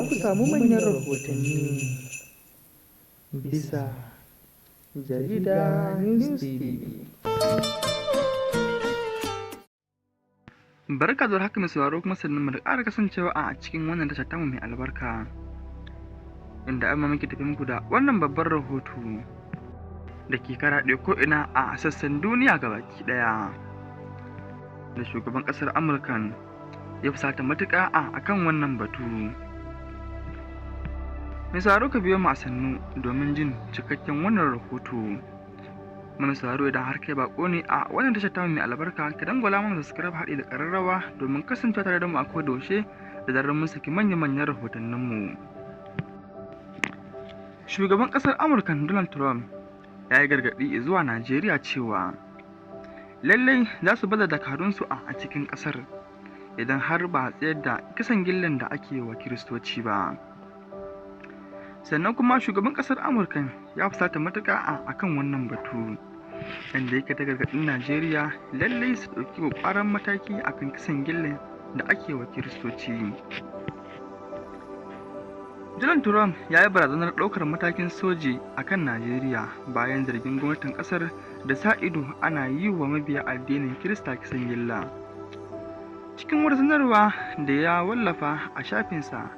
ku samu manyan rahotanni bisa jarida News TV. Barka da haka mai sauraro kuma sannan mu da ƙara kasancewa a cikin wannan tashar tamu mai albarka, inda amma muke tafi muku da wannan babban rahoto da ke karaɗe ko'ina a sassan duniya gabaki ɗaya, da shugaban ƙasar Amurka ya fusata matuƙa a kan wannan batu. Mai sauraro ka biyo mu a sannu domin jin cikakken wannan rahoto. Mai sauraro idan har kai bako ne a wannan tashar tamu mai albarka, ka dangwala mana subscribe haɗi da ƙararrawa domin kasancewa tare da mu a kodayaushe da zarar mun saki manya-manyan rahotanninmu. Shugaban ƙasar Amurka Donald Trump ya yi gargaɗi zuwa Najeriya cewa lallai za su baza dakarunsu a cikin ƙasar idan har ba a tsayar da kisan gillan da ake wa Kiristoci ba. Sannan kuma shugaban ƙasar Amurka ya fusata matuƙa a kan wannan batu, inda yake ta gargaɗin Najeriya lallai su ɗauki ƙwaƙwaran mataki akan kisan gillan da ake wa Kiristoci. Donald Trump ya yi barazanar ɗaukar matakin soji a kan Najeriya bayan zargin gwamnatin ƙasar da sa ido ana yi wa mabiya addinin Kirista kisan gilla. Cikin wata sanarwa da ya wallafa a shafinsa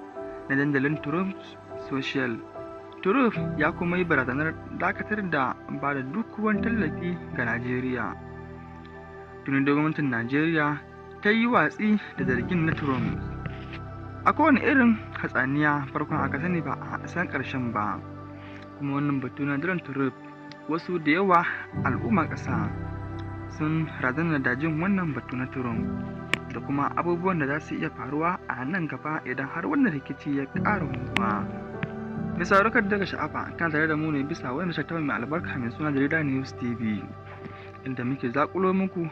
na dandalin Trump Social, Trump ya kuma yi barazanar dakatar da ba da duk wani tallafi ga Najeriya. Tuni da gwamnatin Najeriya ta yi watsi da zargin na Trump. A kowane irin hatsaniya farkon aka sani ba a san ƙarshen ba, kuma wannan batu na Donald Trump wasu da yawa al'umma ƙasa sun razana da jin wannan batu na Trump da kuma abubuwan da za su iya faruwa a nan gaba idan har wannan rikici ya ƙara mutuwa. Bisa sauraro daga sha'afa kan tare da mu ne bisa wannan tattaunawa mai albarka mai suna Jarida News TV, inda muke zakulo muku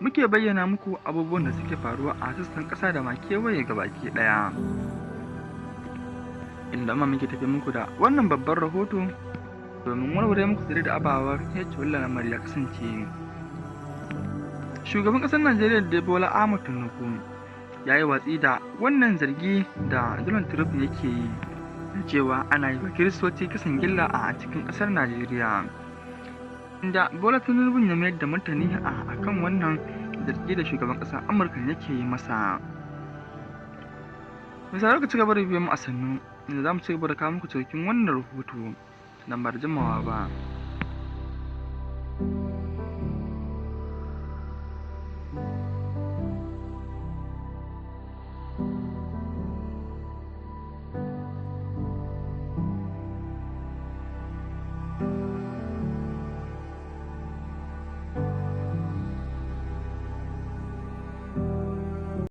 muke bayyana muku abubuwan da suke faruwa a sassan ƙasa da ma kewaye gabaki ɗaya, inda ma muke tafi muku da wannan babban rahoto domin warware muku zare da abawar yacce wannan lamari ya kasance. Shugaban ƙasar Najeriya da Bola Ahmed Tinubu ya yi watsi da wannan zargi da Donald Trump yake yi da cewa ana yi wa Kiristoci kisan gilla a cikin ƙasar Najeriya, inda Bola Tinubu ya mayar da martani a kan wannan zargi da shugaban ƙasar Amurka yake yi masa. Misali ka ci gaba da biyan mu a sannu, inda za mu ci gaba da kawo muku cikin wannan rahoto nan ba da jimawa ba.